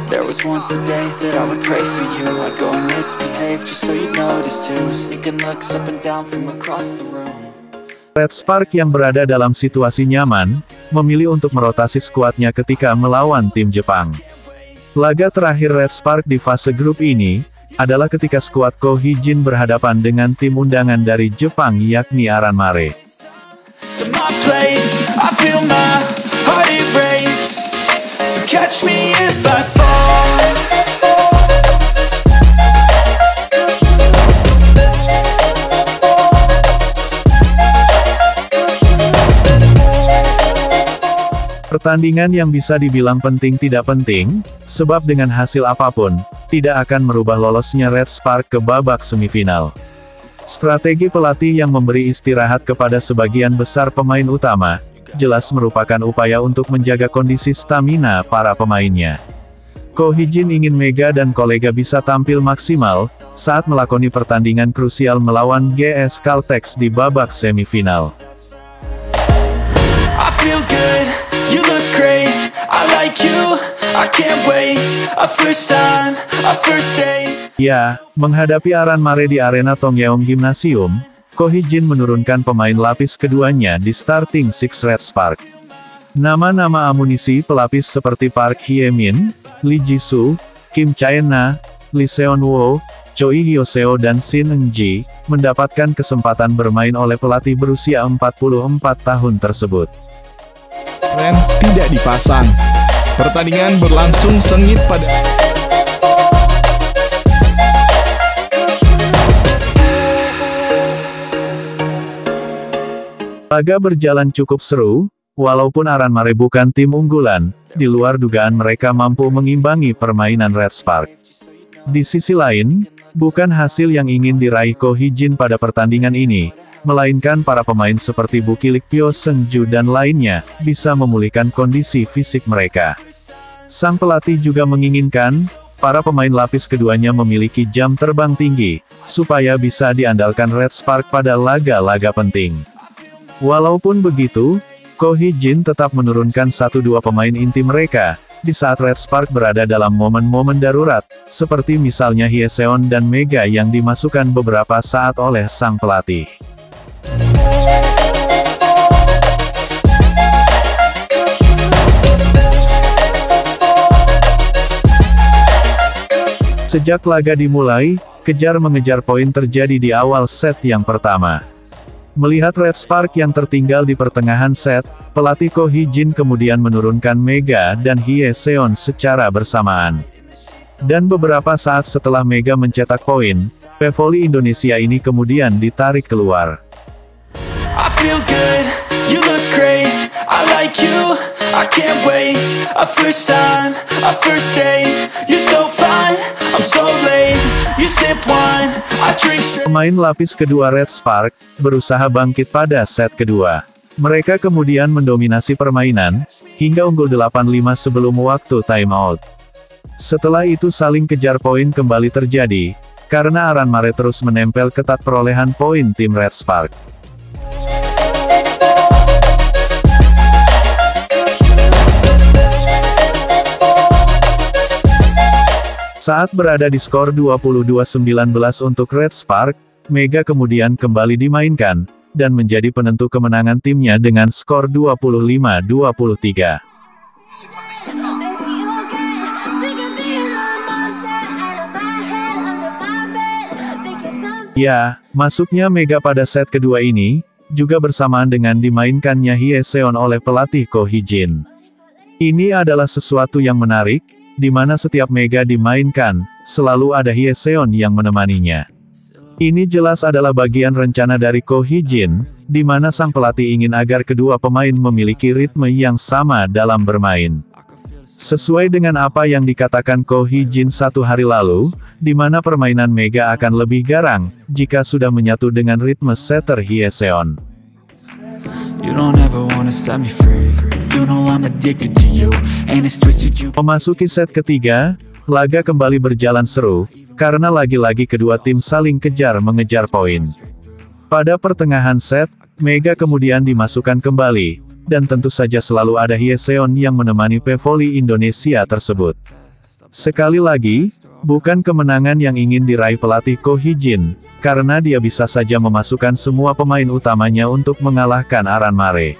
There was once a day that I would pray for you. I'd go and misbehave just so you'd notice too. Sneaking looks up and down from across the room. Red Spark yang berada dalam situasi nyaman, memilih untuk merotasi skuadnya ketika melawan tim Jepang. Laga terakhir Red Spark di fase grup ini, adalah ketika skuad Ko Hee-jin berhadapan dengan tim undangan dari Jepang yakni Aran Mare. To my place, I feel my heart erase. So catch me if I fall. Pertandingan yang bisa dibilang penting tidak penting, sebab dengan hasil apapun, tidak akan merubah lolosnya Red Spark ke babak semifinal. Strategi pelatih yang memberi istirahat kepada sebagian besar pemain utama, jelas merupakan upaya untuk menjaga kondisi stamina para pemainnya. Ko Hee-jin ingin Mega dan kolega bisa tampil maksimal, saat melakoni pertandingan krusial melawan GS Caltex di babak semifinal. I feel good, you look great, I like you, I can't wait. A first time, a first date. Ya, menghadapi Aran Mare di arena Tongyeong Gymnasium, Ko Hee-jin menurunkan pemain lapis keduanya di starting six Red Spark. Nama-nama amunisi pelapis seperti Park Hye-min, Lee Ji-soo, Kim Chae-na, Lee Seon-woo, Choi Hyo-seo dan Shin Eun-ji, mendapatkan kesempatan bermain oleh pelatih berusia 44 tahun tersebut. Rem tidak dipasang. Pertandingan berlangsung sengit pada laga berjalan cukup seru, walaupun Aran Mare bukan tim unggulan, di luar dugaan mereka mampu mengimbangi permainan Red Spark. Di sisi lain, bukan hasil yang ingin diraih Ko Hee-jin pada pertandingan ini, melainkan para pemain seperti Bukilik Pyo Seung-ju dan lainnya, bisa memulihkan kondisi fisik mereka. Sang pelatih juga menginginkan, para pemain lapis keduanya memiliki jam terbang tinggi, supaya bisa diandalkan Red Spark pada laga-laga penting. Walaupun begitu, Ko Hee-jin tetap menurunkan 1-2 pemain inti mereka, di saat Red Spark berada dalam momen-momen darurat, seperti misalnya Hye-seon dan Mega yang dimasukkan beberapa saat oleh sang pelatih. Sejak laga dimulai, kejar-mengejar poin terjadi di awal set yang pertama. Melihat Red Spark yang tertinggal di pertengahan set, pelatih Ko Hee-jin kemudian menurunkan Mega dan Hye-seon secara bersamaan. Dan beberapa saat setelah Mega mencetak poin, pevoli Indonesia ini kemudian ditarik keluar. I feel good, you look great, I like you, I can't wait. A first time, a first date, you're so fine, I'm so late. You sip wine, I drink straight. Pemain lapis kedua Red Spark, berusaha bangkit pada set kedua. Mereka kemudian mendominasi permainan, hingga unggul 8-5 sebelum waktu timeout. Setelah itu saling kejar poin kembali terjadi, karena Aran Mare terus menempel ketat perolehan poin tim Red Spark. Saat berada di skor 22-19 untuk Red Spark, Mega kemudian kembali dimainkan, dan menjadi penentu kemenangan timnya dengan skor 25-23. Ya, masuknya Mega pada set kedua ini, juga bersamaan dengan dimainkannya Hye-seon oleh pelatih Ko Hee-jin. Ini adalah sesuatu yang menarik, di mana setiap Mega dimainkan, selalu ada Hye-seon yang menemaninya. Ini jelas adalah bagian rencana dari Ko Hee-jin, di mana sang pelatih ingin agar kedua pemain memiliki ritme yang sama dalam bermain. Sesuai dengan apa yang dikatakan Ko Hee-jin 1 hari lalu, di mana permainan Mega akan lebih garang, jika sudah menyatu dengan ritme setter Hye-seon. You don't ever wanna set me free. You know I'm addicted to you, and it's twisted you. Memasuki set ketiga, laga kembali berjalan seru, karena lagi-lagi kedua tim saling kejar-mengejar poin. Pada pertengahan set, Mega kemudian dimasukkan kembali, dan tentu saja selalu ada Hye-seon yang menemani pevoli Indonesia tersebut. Sekali lagi, bukan kemenangan yang ingin diraih pelatih Ko Hee-jin, karena dia bisa saja memasukkan semua pemain utamanya untuk mengalahkan Aran Mare.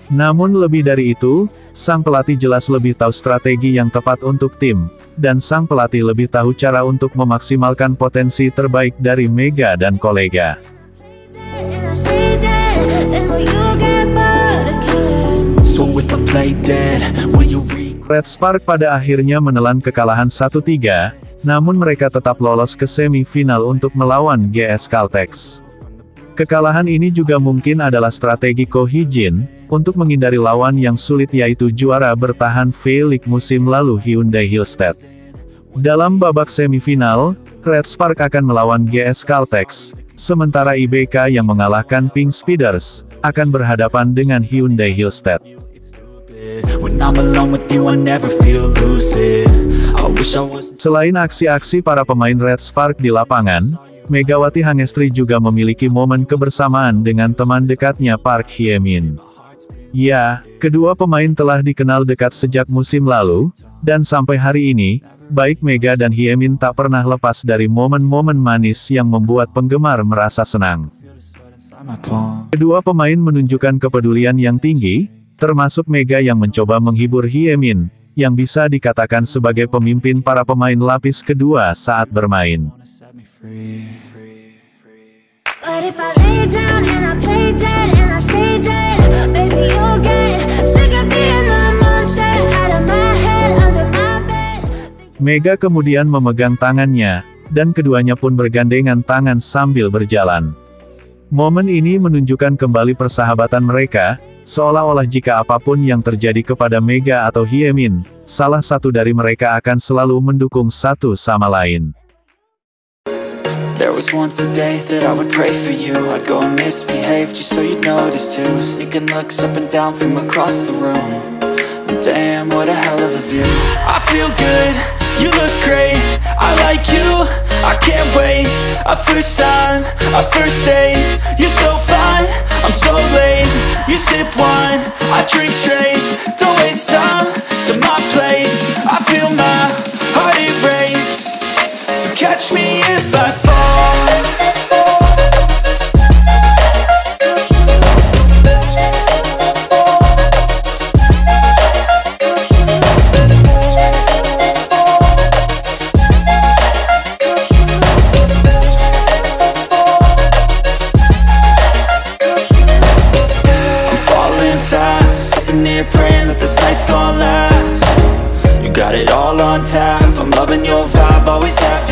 Namun lebih dari itu, sang pelatih jelas lebih tahu strategi yang tepat untuk tim, dan sang pelatih lebih tahu cara untuk memaksimalkan potensi terbaik dari Mega dan kolega. Red Spark pada akhirnya menelan kekalahan 1-3, namun mereka tetap lolos ke semifinal untuk melawan GS Caltex. Kekalahan ini juga mungkin adalah strategi Ko Hee-jin, untuk menghindari lawan yang sulit yaitu juara bertahan V-League musim lalu Hyundai Hillstead. Dalam babak semifinal, Red Spark akan melawan GS Caltex, sementara IBK yang mengalahkan Pink Speeders, akan berhadapan dengan Hyundai Hillstead. Selain aksi-aksi para pemain Red Spark di lapangan, Megawati Hangestri juga memiliki momen kebersamaan dengan teman dekatnya Park Hye-min. Ya, kedua pemain telah dikenal dekat sejak musim lalu, dan sampai hari ini, baik Mega dan Hye-min tak pernah lepas dari momen-momen manis yang membuat penggemar merasa senang. Kedua pemain menunjukkan kepedulian yang tinggi, termasuk Mega yang mencoba menghibur Hye-min, yang bisa dikatakan sebagai pemimpin para pemain lapis kedua saat bermain. Mega kemudian memegang tangannya, dan keduanya pun bergandengan tangan sambil berjalan. Momen ini menunjukkan kembali persahabatan mereka, seolah-olah jika apapun yang terjadi kepada Mega atau Hye-min, salah satu dari mereka akan selalu mendukung satu sama lain. There was once a day that I would pray for you. I'd go and misbehave just so you'd notice too. Sneaking looks up and down from across the room. Damn, what a hell of a view. I feel good, you look great. I like you, I can't wait. A first time, a first date. You're so fine, I'm so late. You sip wine, I drink straight. Don't waste time to my place. I feel my heart erase. So catch me if I fall. Praying that this night's gonna last. You got it all on tap, I'm loving your vibe, always have